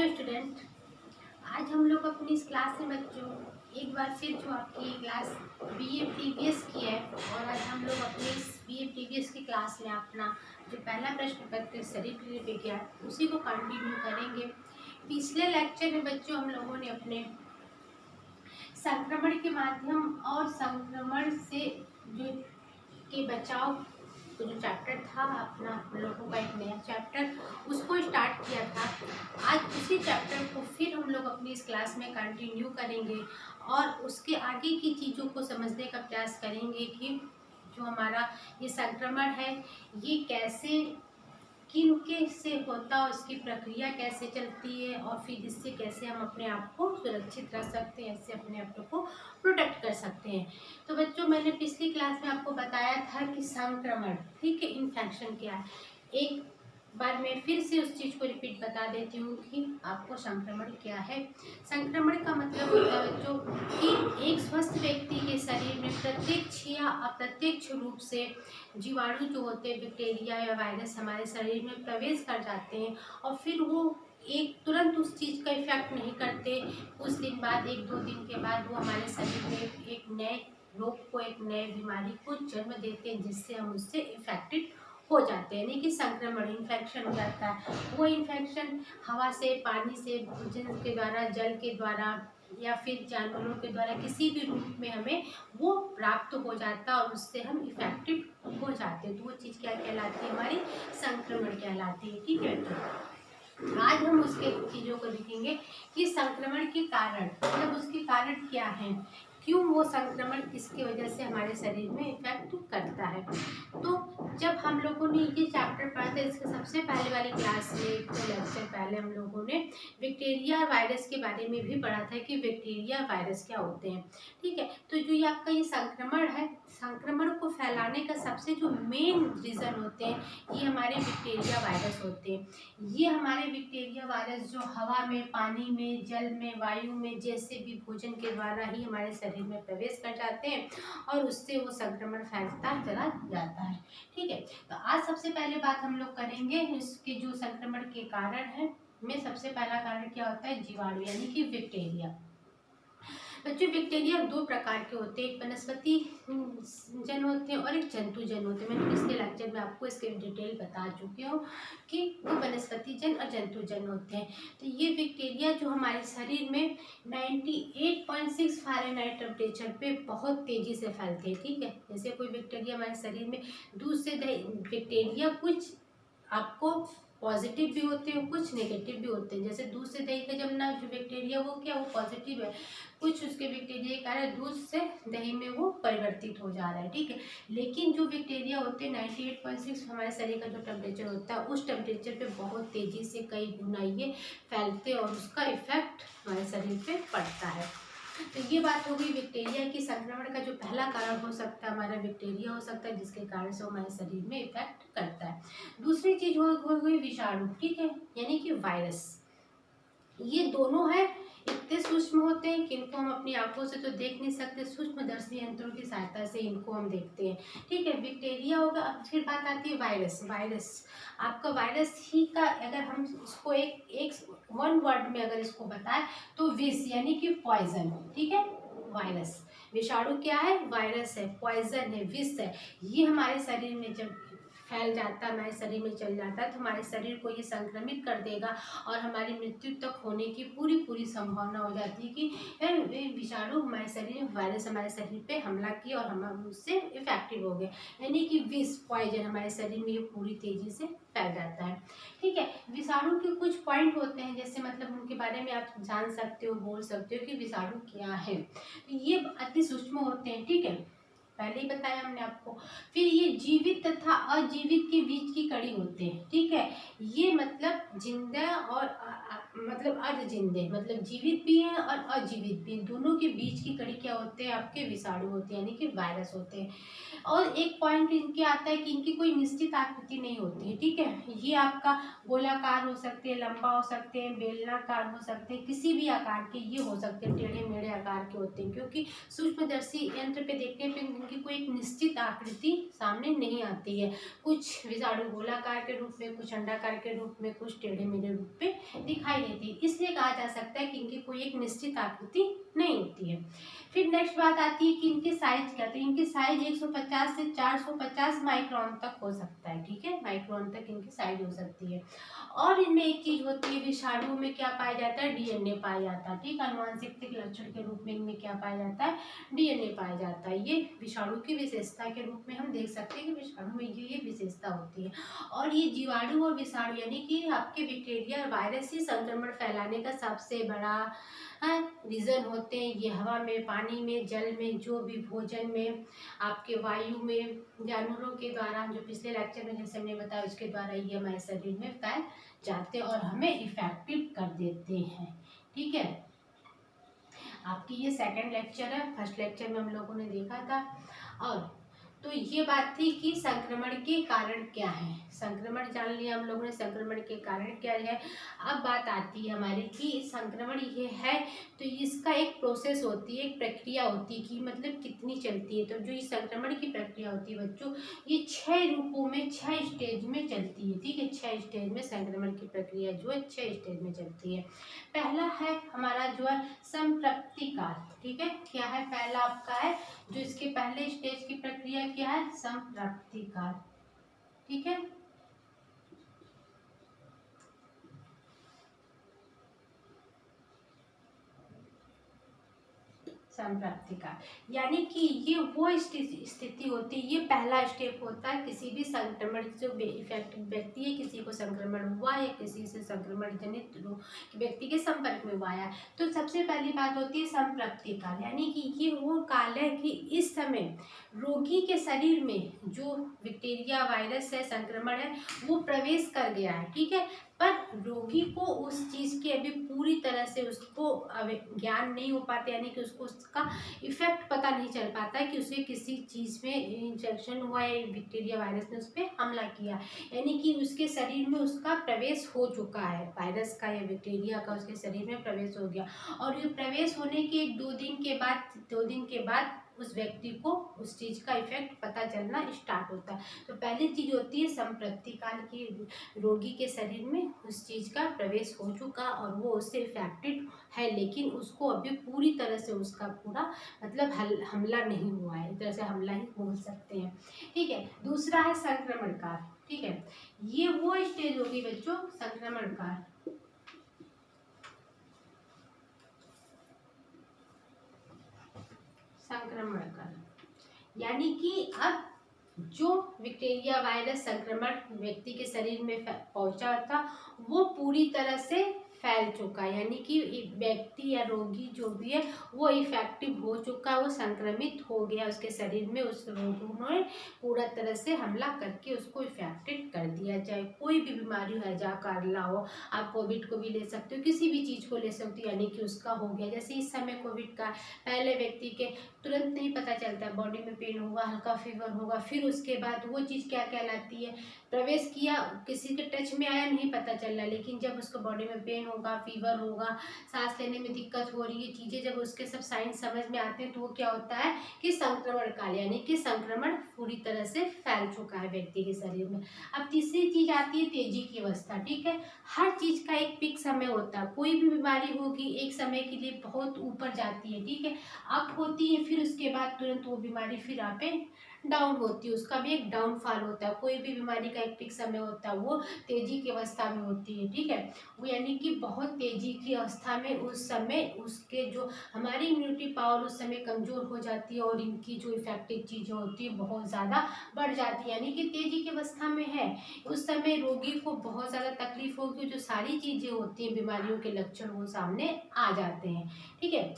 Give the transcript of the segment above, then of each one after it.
Hello student. आज हम लोग अपनी इस क्लास में बच्चों एक बार फिर जो आपकी क्लास बीए प्रीवियस की है, और आज हम लोग अपनी इस बीए प्रीवियस की क्लास में अपना जो पहला प्रश्न पत्र शरीर विज्ञान उसी को कंटिन्यू करेंगे। पिछले लेक्चर में बच्चों हम लोगों ने अपने संक्रमण के माध्यम और संक्रमण से जो के बचाव तो जो चैप्टर था अपना हम लोगों का एक नया चैप्टर उसको स्टार्ट किया था। आज उसी चैप्टर को फिर हम लोग अपनी इस क्लास में कंटिन्यू करेंगे और उसके आगे की चीज़ों को समझने का प्रयास करेंगे कि जो हमारा ये संक्रमण है ये कैसे किन के से होता है, उसकी प्रक्रिया कैसे चलती है और फिर इससे कैसे हम अपने आप को सुरक्षित रख सकते हैं, इससे अपने आप को प्रोटेक्ट कर सकते हैं। तो बच्चों मैंने पिछली क्लास में आपको बताया था कि संक्रमण, ठीक है, इन्फेक्शन क्या है। एक बार मैं फिर से उस चीज़ को रिपीट बता देती हूँ कि आपको संक्रमण क्या है। संक्रमण का मतलब होता है बच्चों कि एक स्वस्थ व्यक्ति के शरीर में प्रत्यक्ष या अप्रत्यक्ष रूप से जीवाणु जो होते हैं, बैक्टीरिया या वायरस हमारे शरीर में प्रवेश कर जाते हैं और फिर वो एक तुरंत उस चीज़ का इफेक्ट नहीं करते। कुछ दिन बाद, एक दो दिन के बाद वो हमारे शरीर में एक नए रोग को, एक नए बीमारी को जन्म देते हैं, जिससे हम उससे इफेक्टेड हो जाते हैं, यानी कि संक्रमण इन्फेक्शन हो जाता है। वो इन्फेक्शन हवा से, पानी से, भोजन के द्वारा, जल के द्वारा या फिर जानवरों के द्वारा किसी भी रूप में हमें वो प्राप्त हो जाता है और उससे हम इफेक्टेड हो जाते हैं। तो वो चीज़ क्या कहलाती है, हमारी संक्रमण कहलाती है। ठीक है, तो आज हम उसके चीज़ों को देखेंगे कि संक्रमण के कारण, मतलब उसके कारण क्या है, क्यों वो संक्रमण किसकी वजह से हमारे शरीर में इफेक्ट करता है। तो जब हम लोगों ने ये चैप्टर पढ़ा था, इसके सबसे पहले वाली क्लास में एक लेक्चर पहले हम लोगों ने बैक्टीरिया वायरस के बारे में भी पढ़ा था कि बैक्टीरिया वायरस क्या होते हैं। ठीक है, तो जो ये आपका ये संक्रमण है, संक्रमण को फैलाने का सबसे जो मेन रीज़न होते हैं ये हमारे बैक्टीरिया वायरस होते हैं। ये हमारे बैक्टीरिया वायरस जो हवा में, पानी में, जल में, वायु में, जैसे भी भोजन के द्वारा ही हमारे शरीर में प्रवेश कर जाते हैं और उससे वो संक्रमण फैलता चला जाता है। ठीक है, तो आज सबसे पहले बात हम लोग करेंगे इसके जो संक्रमण के कारण है। में सबसे पहला कारण क्या होता है, जीवाणु यानी कि बैक्टीरिया। बच्चों बैक्टीरिया दो प्रकार के होते हैं, एक वनस्पति जन होते हैं और एक जंतु जन होते हैं। मैंने पिछले लेक्चर में आपको इसके डिटेल बता चुकी हूँ कि वो वनस्पति जन और जंतु जन होते हैं। तो ये बैक्टीरिया जो हमारे शरीर में 98.6 फ़ारेनहाइट टेम्परेचर पे बहुत तेज़ी से फैलते हैं। ठीक है, जैसे कोई बैक्टीरिया हमारे शरीर में, दूध से बैक्टीरिया कुछ आपको पॉजिटिव भी होते हैं, कुछ नेगेटिव भी होते हैं। जैसे दूध से दही का जमना जो बैक्टीरिया वो क्या, वो पॉजिटिव है, कुछ उसके बैक्टीरिया के कारण दूध से दही में वो परिवर्तित हो जा रहा है। ठीक है, लेकिन जो बैक्टीरिया होते हैं 98.6 हमारे शरीर का जो टेम्परेचर होता है उस टेम्परेचर पे बहुत तेज़ी से कई गुना ये फैलते हैं और उसका इफेक्ट हमारे शरीर पे पड़ता है। तो ये बात हो गई बैक्टीरिया की। संक्रमण का जो पहला कारण हो सकता है हमारा बैक्टीरिया हो सकता है, जिसके कारण से हमारे शरीर में इफेक्ट करता है। दूसरी चीज हो गई विषाणु, ठीक है, यानी कि वायरस। ये दोनों है, इतने सूक्ष्म होते हैं कि इनको हम अपनी आंखों से तो देख नहीं सकते, सूक्ष्मदर्शी यंत्रों की सहायता से इनको हम देखते हैं। ठीक है, बैक्टीरिया होगा। अब फिर बात आती है वायरस। वायरस आपका वायरस ही का अगर हम इसको एक वन वर्ड में अगर इसको बताएं तो विष यानी कि पॉइजन। ठीक है, वायरस, विषाणु क्या है, वायरस है, पॉइजन है, विष है। ये हमारे शरीर में जब फैल जाता है, हमारे शरीर में चल जाता है तो हमारे शरीर को ये संक्रमित कर देगा और हमारी मृत्यु तक होने की पूरी संभावना हो जाती है कि विषाणु हमारे शरीर में, वायरस हमारे शरीर पे हमला किया और हम उससे इफेक्टिव हो गए, यानी कि विष, पॉइजन हमारे शरीर में ये पूरी तेजी से फैल जाता है। ठीक है, विषाणु के कुछ पॉइंट होते हैं, जैसे मतलब उनके बारे में आप जान सकते हो, बोल सकते हो कि विषाणु क्या है। तो ये अति सूक्ष्म होते हैं। ठीक है, पहले ही बताया हमने आपको। फिर ये जीवित तथा अजीवित के बीच की कड़ी होते हैं। ठीक है, ये मतलब जिंदा और मतलब अर्ध जिंदे, मतलब जीवित भी हैं और अजीवित भी, दोनों के बीच की कड़ी क्या होते हैं, आपके विषाणु होते हैं, यानी कि वायरस होते हैं। और एक पॉइंट इनके आता है कि इनकी कोई निश्चित आकृति नहीं होती है। ठीक है, ये आपका गोलाकार हो सकते हैं, लंबा हो सकते हैं, बेलनाकार हो सकते हैं, किसी भी आकार के ये हो सकते हैं, टेढ़े मेढ़े आकार के होते हैं, क्योंकि सूक्ष्मदर्शी यंत्र पे देखने पे इनकी कोई एक निश्चित आकृति सामने नहीं आती है। कुछ विषाणु गोलाकार के रूप में, कुछ अंडाकार के रूप में, कुछ टेढ़े मेढ़े रूप में दिखाई देती है, इसलिए कहा जा सकता है कि इनकी कोई एक निश्चित आकृति नहीं होती है। फिर नेक्स्ट बात आती है कि इनकी साइज क्या, तो इनकी साइज 150 से 450 माइक्रोन तक हो सकता है, ठीक है, माइक्रोन तक इनकी साइज हो सकती है। और इनमें एक चीज होती है, विषाणु में क्या पाया जाता है, डीएनए पाया जाता है, ठीक, आनुवंशिक लक्षण के रूप में इनमें क्या पाया जाता है, डीएनए पाया जाता है। ये विषाणु की विशेषता के रूप में हम देख सकते हैं कि विषाणु में ये विशेषता होती है। और ये जीवाणु और विषाणु यानी कि आपके बैक्टीरिया और वायरस ही संक्रमण फैलाने का सबसे बड़ा रीजन होते हैं। ये हवा में, पानी में, जल में, जो भी भोजन में, आपके वायु में, जानवरों के द्वारा, जो पिछले लेक्चर में जैसे हमने बताया उसके द्वारा ये हमारे शरीर में फैल जाते हैं और हमें इफेक्टिव कर देते हैं, ठीक है। आपकी ये सेकंड लेक्चर है, फर्स्ट लेक्चर में हम लोगों ने देखा था। और तो ये बात थी कि संक्रमण के कारण क्या है, संक्रमण जान लिया हम लोगों ने, संक्रमण के कारण क्या है। अब बात आती है हमारी कि संक्रमण ये है तो इसका एक प्रोसेस होती है, एक प्रक्रिया होती है कि मतलब कितनी चलती है। तो जो ये संक्रमण की प्रक्रिया होती है बच्चों, ये 6 रूपों में, 6 स्टेज में चलती है, ठीक है, 6 स्टेज में संक्रमण की प्रक्रिया जो है 6 स्टेज में चलती है। पहला है हमारा जो है संप्रप्ति काल, ठीक है, क्या है, पहला आपका है जो इसके पहले स्टेज की प्रक्रिया क्या है, संप्राप्ति काल, ठीक है। संप्राप्ति काल यानी कि ये वो स्थिति होती है, ये पहला स्टेप होता है किसी भी संक्रमण, जो इफेक्टिव व्यक्ति है, किसी को संक्रमण हुआ या किसी से संक्रमण जनित व्यक्ति के संपर्क में हुआ है, तो सबसे पहली बात होती है संप्राप्ति काल, यानी कि ये वो काल है कि इस समय रोगी के शरीर में जो बैक्टीरिया, वायरस है, संक्रमण है, वो प्रवेश कर गया है, ठीक है, पर रोगी को उस चीज़ की अभी पूरी तरह से उसको ज्ञान नहीं हो पाता, यानी कि उसको उसका इफेक्ट पता नहीं चल पाता है कि उसे किसी चीज़ में इन्फेक्शन हुआ है, बैक्टीरिया, वायरस ने उस पर हमला किया, यानी कि उसके शरीर में उसका प्रवेश हो चुका है, वायरस का या बैक्टीरिया का उसके शरीर में प्रवेश हो गया। और ये प्रवेश होने के 2 दिन के बाद उस व्यक्ति को उस चीज़ का इफेक्ट पता चलना स्टार्ट होता है। तो पहली चीज़ होती है संप्रप्ति काल की, रोगी के शरीर में उस चीज़ का प्रवेश हो चुका और वो उससे इफेक्टेड है, लेकिन उसको अभी पूरी तरह से उसका पूरा मतलब हमला नहीं हुआ है, एक तरह से हमला ही बोल सकते हैं, ठीक है। दूसरा है संक्रमण काल, ठीक है, ये वो स्टेज होगी बच्चों, संक्रमण काल, संक्रमण काल यानी कि अब जो बैक्टीरिया, वायरस, संक्रमण व्यक्ति के शरीर में पहुंचा था वो पूरी तरह से फैल चुका है, यानी कि व्यक्ति या रोगी जो भी है वो इफेक्टिव हो चुका है, वो संक्रमित हो गया उसके शरीर में, उस रोगी ने पूरा तरह से हमला करके उसको इफेक्टेड कर दिया। चाहे कोई भी बीमारी है, जा कारला हो, आप कोविड को भी ले सकते हो, किसी भी चीज़ को ले सकते हो, यानी कि उसका हो गया। जैसे इस समय कोविड का पहले व्यक्ति के तुरंत नहीं पता चलता, बॉडी में पेन होगा, हल्का फीवर होगा, फिर उसके बाद वो चीज़ क्या कहलाती है, प्रवेश किया, किसी के टच में आया, नहीं पता चल रहा, लेकिन जब उसको बॉडी में पेन होगा, फीवर होगा, सांस लेने में दिक्कत हो रही है, चीज़ें जब उसके सब साइन समझ में आते हैं तो वो क्या होता है कि संक्रमण काल, यानी कि संक्रमण पूरी तरह से फैल चुका है व्यक्ति के शरीर में। अब तीसरी चीज़ आती है तेजी की अवस्था, ठीक है, हर चीज़ का एक पिक समय होता है, कोई भी बीमारी होगी एक समय के लिए बहुत ऊपर जाती है, ठीक है, अप होती है, फिर उसके बाद तुरंत वो बीमारी फिर आप डाउन होती है, उसका भी एक डाउनफॉल होता है। कोई भी बीमारी का एक पिक समय होता है, वो तेजी की अवस्था में होती है, ठीक है, वो यानी कि बहुत तेजी की अवस्था में उस समय उसके जो हमारी इम्यूनिटी पावर उस समय कमज़ोर हो जाती है और इनकी जो इफेक्टिव चीज़ें होती है बहुत ज़्यादा बढ़ जाती है, यानी कि तेजी की अवस्था में है, उस समय रोगी को बहुत ज़्यादा तकलीफ होगी, जो सारी चीज़ें होती हैं बीमारियों के लक्षण वो सामने आ जाते हैं, ठीक है।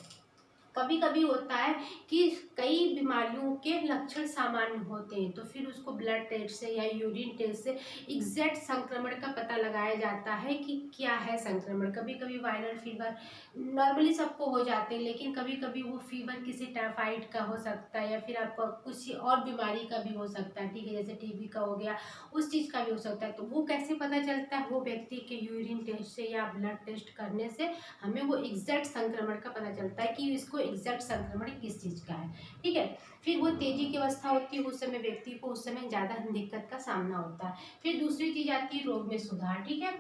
कभी कभी होता है कि कई बीमारियों के लक्षण सामान्य होते हैं, तो फिर उसको ब्लड टेस्ट से या यूरिन टेस्ट से एग्जैक्ट संक्रमण का पता लगाया जाता है कि क्या है संक्रमण। कभी कभी वायरल फीवर नॉर्मली सबको हो जाते हैं, लेकिन कभी कभी वो फीवर किसी टाइफाइड का हो सकता है या फिर आपको कुछ और बीमारी का भी हो सकता है, ठीक है, जैसे टीबी का हो गया, उस चीज़ का भी हो सकता है। तो वो कैसे पता चलता है, वो व्यक्ति के यूरिन टेस्ट से या ब्लड टेस्ट करने से हमें वो एग्जैक्ट संक्रमण का पता चलता है कि इसको एग्जैक्ट संक्रमण किस चीज़ का है, ठीक है। फिर वो तेजी की अवस्था होती है, उस समय व्यक्ति को उस समय ज़्यादा दिक्कत का सामना होता है। फिर दूसरी चीज़ आती है रोग में सुधार, ठीक है।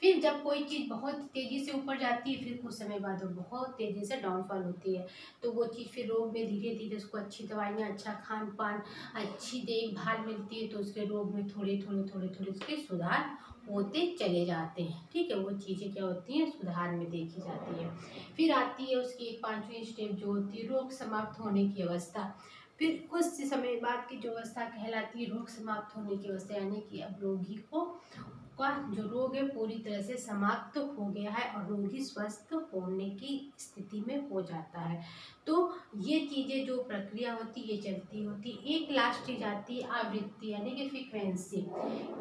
फिर जब कोई चीज़ बहुत तेज़ी से ऊपर जाती है, फिर कुछ समय बाद वो बहुत तेज़ी से डाउनफॉल होती है। तो वो चीज़ फिर रोग में धीरे धीरे उसको अच्छी दवाइयाँ, अच्छा खान पान, अच्छी देखभाल मिलती है, तो उसके रोग में थोड़े थोड़े थोड़े थोड़े उसके सुधार होते चले जाते हैं। ठीक है, वो चीज़ें क्या होती हैं, सुधार में देखी जाती है। फिर आती है उसकी एक 5वीं स्टेप जो होती है रोग समाप्त होने की अवस्था। फिर कुछ समय बाद की जो अवस्था कहलाती है रोग समाप्त होने की अवस्था, यानी कि अब रोगी को का जो रोग है पूरी तरह से समाप्त हो गया है और रोगी स्वस्थ होने की स्थिति में हो जाता है। तो ये चीज़ें जो प्रक्रिया होती है ये चलती होती। एक लास्ट चीज आती है आवृत्ति, यानी कि फ्रीक्वेंसी।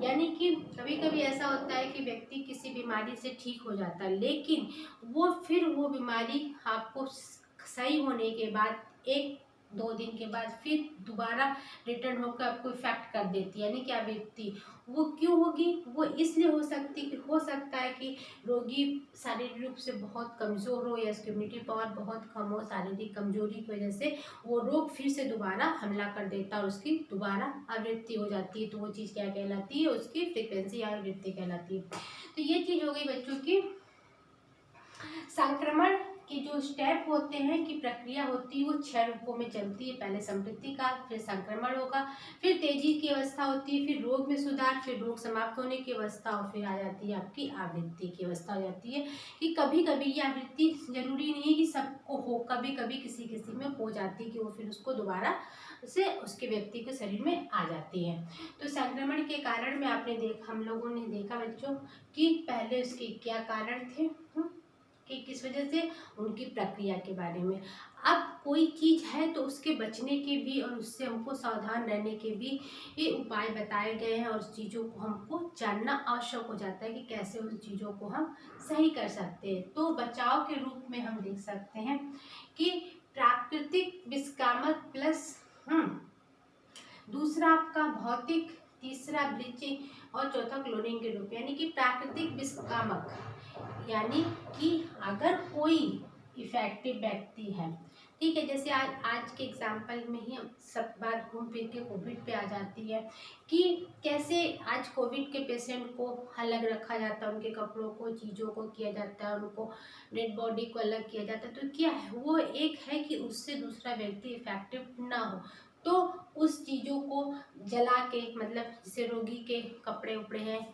यानी कि कभी कभी ऐसा होता है कि व्यक्ति किसी बीमारी से ठीक हो जाता है, लेकिन वो बीमारी आपको सही होने के बाद 1-2 दिन के बाद फिर दोबारा रिटर्न होकर आपको इफेक्ट कर देती है, यानी कि आवृत्ति। वो क्यों होगी? वो इसलिए हो सकता है कि रोगी शारीरिक रूप से बहुत कमज़ोर हो या उसकी इम्यूनिटी पावर बहुत कम हो, शारीरिक कमजोरी की वजह से वो रोग फिर से दोबारा हमला कर देता है और उसकी दोबारा आवृत्ति हो जाती है। तो वो चीज़ क्या कहलाती है? उसकी फ्रिक्वेंसी या आवृत्ति कहलाती है। तो ये चीज़ हो गई बच्चों की संक्रमण के जो स्टेप होते हैं कि प्रक्रिया होती है वो 6 रूपों में चलती है। पहले समृद्धि का, फिर संक्रमण होगा, फिर तेजी की अवस्था होती है, फिर रोग में सुधार, फिर रोग समाप्त होने की अवस्था और फिर आ जाती है आपकी आवृत्ति की अवस्था हो जाती है। कि कभी कभी ये आवृत्ति जरूरी नहीं है कि सबको हो, कभी कभी किसी किसी में हो जाती है कि वो फिर उसको दोबारा से उसके व्यक्ति के शरीर में आ जाती है। तो संक्रमण के कारण में आपने हम लोगों ने देखा बच्चों कि पहले उसके क्या कारण थे कि किस वजह से, उनकी प्रक्रिया के बारे में। अब कोई चीज़ है तो उसके बचने के भी और उससे हमको सावधान रहने के भी ये उपाय बताए गए हैं और उस चीज़ों को हमको जानना आवश्यक हो जाता है कि कैसे उन चीज़ों को हम सही कर सकते हैं। तो बचाव के रूप में हम देख सकते हैं कि प्राकृतिक विषकामक प्लस दूसरा आपका भौतिक, तीसरा ब्लीचिंग और चौथा क्लोरीन के रूप, यानी कि प्राकृतिक विषकामक, यानी कि अगर कोई इफेक्टिव व्यक्ति है, ठीक है, जैसे आज के एग्जाम्पल में ही हम सब बात घूम फिर के कोविड पे आ जाती है कि कैसे आज कोविड के पेशेंट को अलग रखा जाता है, उनके कपड़ों को, चीज़ों को किया जाता है, उनको डेड बॉडी को अलग किया जाता है। तो क्या है वो, एक है कि उससे दूसरा व्यक्ति इफेक्टिव ना हो, तो उस चीज़ों को जला के, मतलब जैसे रोगी के कपड़े उपड़े हैं,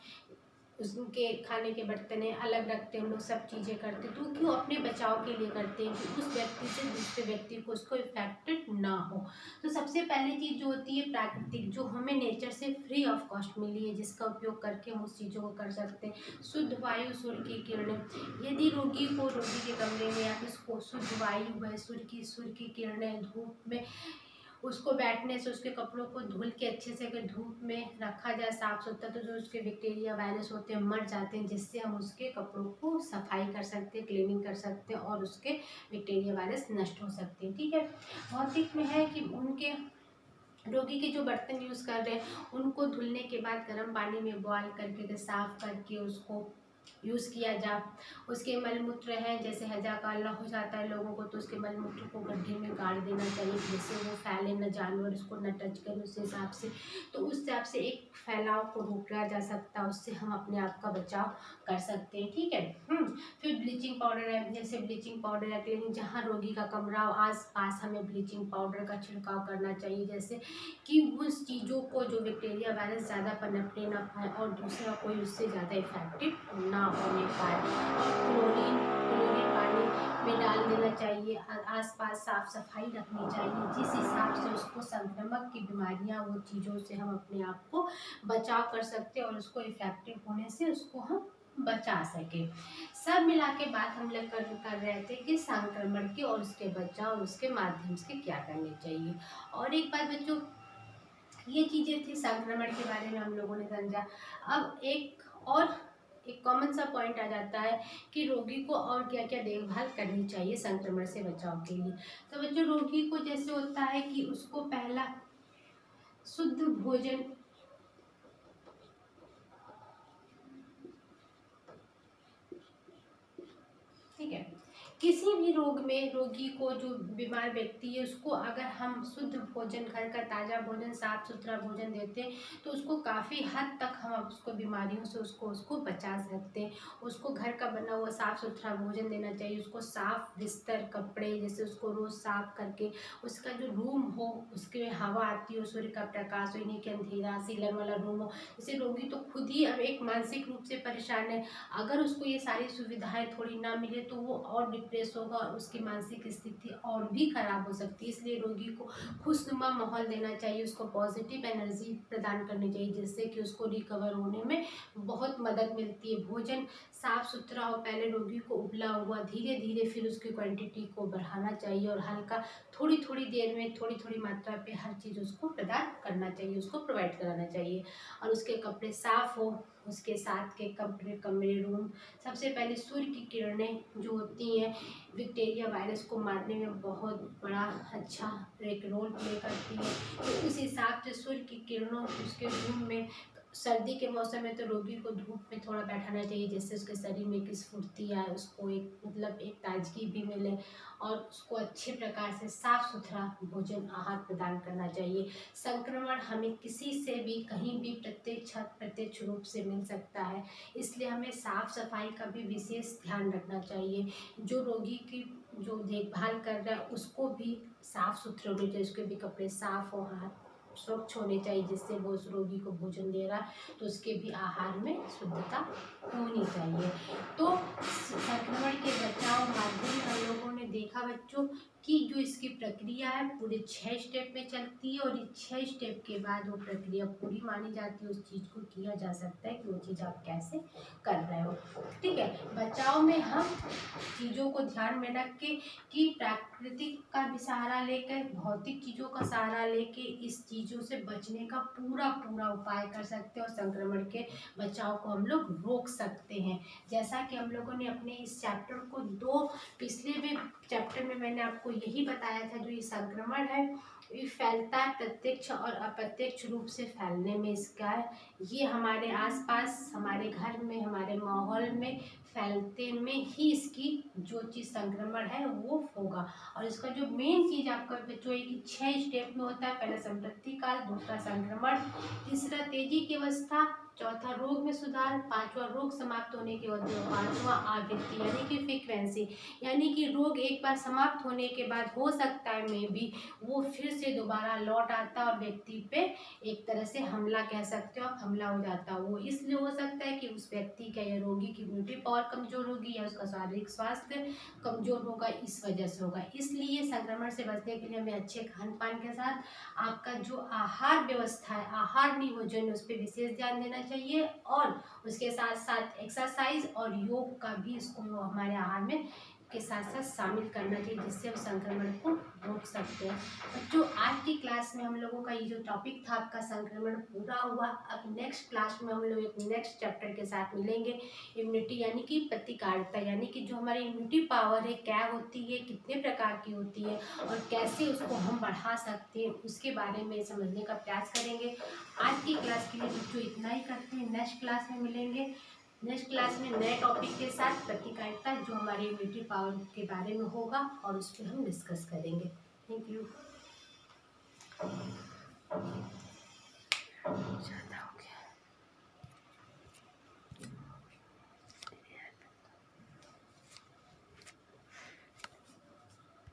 उसके खाने के बर्तन है अलग रखते हैं, हम लोग सब चीज़ें करते हैं। तो क्यों? अपने बचाव के लिए करते हैं कि उस व्यक्ति से दूसरे व्यक्ति को उसको इफेक्टेड ना हो। तो सबसे पहली चीज़ जो होती है प्राकृतिक, जो हमें नेचर से फ्री ऑफ कॉस्ट मिली है, जिसका उपयोग करके हम उस चीज़ों को कर सकते हैं। शुद्ध वायु, सूर्य की किरणें, यदि रोगी के कमरे में या उसको शुद्ध वायु है, सूर्य की किरणें, धूप में उसको बैठने से उसके कपड़ों को धुल के अच्छे से अगर धूप में रखा जाए साफ सुथरा, तो जो उसके बैक्टीरिया वायरस होते हैं मर जाते हैं, जिससे हम उसके कपड़ों को सफाई कर सकते हैं, क्लीनिंग कर सकते हैं और उसके बैक्टीरिया वायरस नष्ट हो सकते हैं। ठीक है, भौतिक में है कि उनके रोगी के जो बर्तन यूज़ कर रहे हैं उनको धुलने के बाद गर्म पानी में बॉयल करके साफ करके उसको यूज़ किया जा। उसके मलमूत्र हैं, जैसे हैजा काला हो जाता है लोगों को, तो उसके मलमूत्र को गड्ढे में गाड़ देना चाहिए, जिससे वो फैले न, जानवर उसको न टच करे उस हिसाब से। तो उस हिसाब से एक फैलाव को रोका जा सकता है, उससे हम अपने आप का बचाव कर सकते हैं। ठीक है। फिर ब्लीचिंग पाउडर है, जैसे ब्लीचिंग पाउडर या क्लीनिंग, जहाँ रोगी का कमरा हो आस पास हमें ब्लीचिंग पाउडर का छिड़काव करना चाहिए, जैसे कि उस चीज़ों को जो बैक्टीरिया वायरस ज़्यादा पनपने ना पाए और दूसरा कोई उससे ज़्यादा इफेक्टिव ना होने पाए। और क्लोरीन पानी में डाल देना चाहिए, आसपास साफ सफाई रखनी चाहिए, जिस हिसाब से उसको संक्रामक की बीमारियां, वो चीज़ों से हम अपने आप को बचाव कर सकते हैं और उसको इफेक्टिव होने से उसको हम बचा सके। सब मिला के बात हम लोग कर रहे थे कि संक्रमण की और उसके बचाव और उसके माध्यम से क्या करने चाहिए। और एक बात बच्चों, ये चीज़ें थी संक्रमण के बारे में हम लोगों ने समझा। अब एक कॉमन सा पॉइंट आ जाता है कि रोगी को और क्या क्या देखभाल करनी चाहिए संक्रमण से बचाव के लिए। तो बच्चों, रोगी को जैसे होता है कि उसको पहला शुद्ध भोजन, ठीक है, किसी भी रोग में रोगी को, जो बीमार व्यक्ति है, उसको अगर हम शुद्ध भोजन, घर का ताज़ा भोजन, साफ सुथरा भोजन देते हैं तो उसको काफ़ी हद तक हम उसको बीमारियों से उसको बचा सकते हैं। उसको घर का बना हुआ साफ सुथरा भोजन देना चाहिए, उसको साफ बिस्तर, कपड़े, जैसे उसको रोज़ साफ करके, उसका जो रूम हो उसके में हवा आती हो, सूर्य का प्रकाश हो, यानी कि अंधेरा सीलन वाला रूम हो। जैसे रोगी तो खुद ही अब एक मानसिक रूप से परेशान है, अगर उसको ये सारी सुविधाएं थोड़ी ना मिले तो वो और डिप्रेस होगा और उसकी मानसिक स्थिति और भी खराब हो सकती है। इसलिए रोगी को खुशनुमा माहौल देना चाहिए, उसको पॉजिटिव एनर्जी प्रदान करनी चाहिए, जिससे कि उसको रिकवर होने में बहुत मदद मिलती है। भोजन साफ सुथरा हो, पहले रोगी को उबला हुआ, धीरे धीरे फिर उसकी क्वांटिटी को बढ़ाना चाहिए और हल्का थोड़ी थोड़ी देर में थोड़ी थोड़ी मात्रा पे हर चीज़ उसको प्रदान करना चाहिए, उसको प्रोवाइड कराना चाहिए। और उसके कपड़े साफ हो, उसके साथ के कमरे रूम, सबसे पहले सूर्य की किरणें जो होती हैं बैक्टीरिया वायरस को मारने में बहुत बड़ा अच्छा एक रोल प्ले करती है। तो उस हिसाब से सूर्य की किरणों उसके रूम में, सर्दी के मौसम में तो रोगी को धूप में थोड़ा बैठाना चाहिए, जिससे उसके शरीर में एक स्फूर्ति आए, उसको एक मतलब एक ताजगी भी मिले और उसको अच्छे प्रकार से साफ सुथरा भोजन आहार प्रदान करना चाहिए। संक्रमण हमें किसी से भी कहीं भी प्रत्यक्ष रूप से मिल सकता है, इसलिए हमें साफ सफाई का भी विशेष ध्यान रखना चाहिए। जो रोगी की जो देखभाल कर रहा है उसको भी साफ सुथरे होने चाहिए, उसके भी कपड़े साफ हो, हाथ स्वच्छ होने चाहिए, जिससे वो उस रोगी को भोजन दे रहा है तो उसके भी आहार में शुद्धता होनी चाहिए। तो संक्रमण के बचाव माध्यम हम लोगों ने देखा बच्चों कि जो इसकी प्रक्रिया है पूरे 6 स्टेप में चलती है और इस 6 स्टेप के बाद वो प्रक्रिया पूरी मानी जाती है, उस चीज़ को किया जा सकता है कि वो चीज़ आप कैसे कर रहे हो। ठीक है, बचाव में हम चीज़ों को ध्यान में रख के कि प्राकृतिक का भी सहारा लेकर, भौतिक चीज़ों का सहारा लेके इस चीज़ों से बचने का पूरा उपाय कर सकते हैं और संक्रमण के बचाव को हम लोग रोक सकते हैं। जैसा कि हम लोगों ने अपने इस चैप्टर को पिछले भी चैप्टर में मैंने आपको यही बताया था, जो ये संक्रमण है ये फैलता है प्रत्यक्ष और अप्रत्यक्ष रूप से फैलने में इसका है, ये हमारे आसपास, हमारे घर में, हमारे माहौल में फैलते में ही इसकी जो चीज़ संक्रमण है वो होगा। और इसका जो मेन चीज़ आपका बच्चों है कि 6 स्टेप में होता है। पहला संतृप्ति काल, दूसरा संक्रमण, तीसरा तेजी की अवस्था, चौथा रोग में सुधार, पांचवा रोग समाप्त होने के बाद, पांचवा आवृत्ति यानी कि फ्रीक्वेंसी, यानी कि रोग एक बार समाप्त होने के बाद हो सकता है मे बी वो फिर से दोबारा लौट आता और व्यक्ति पे एक तरह से हमला कह सकते हो आप, हमला हो जाता है। वो इसलिए हो सकता है कि उस व्यक्ति का या रोगी की इम्यूनिटी पावर कमजोर होगी या उसका शारीरिक स्वास्थ्य कमजोर होगा, इस वजह से होगा। इसलिए संक्रमण से बचने के लिए हमें अच्छे खान पान के साथ आपका जो आहार व्यवस्था है, आहार नियोजन, उस पर विशेष ध्यान देना चाहिए और उसके साथ साथ एक्सरसाइज और योग का भी इसको हमारे आहार में के साथ साथ शामिल करना चाहिए, जिससे हम संक्रमण को रोक सकते हैं। बच्चों आज की क्लास में हम लोगों का ये जो टॉपिक था आपका संक्रमण पूरा हुआ। अब नेक्स्ट क्लास में हम लोग एक नेक्स्ट चैप्टर के साथ मिलेंगे, इम्यूनिटी यानी कि प्रतिकारकता, यानी कि जो हमारी इम्यूनिटी पावर है क्या होती है, कितने प्रकार की होती है और कैसे उसको हम बढ़ा सकते हैं, उसके बारे में समझने का प्रयास करेंगे। आज की क्लास के लिए बच्चों इतना ही करते हैं, नेक्स्ट क्लास में मिलेंगे। नेक्स्ट क्लास में नए टॉपिक के साथ प्रतिकारकता जो हमारी इम्यूनिटी पावर के बारे में होगा और उस पर हम डिस्कस करेंगे। Thank you.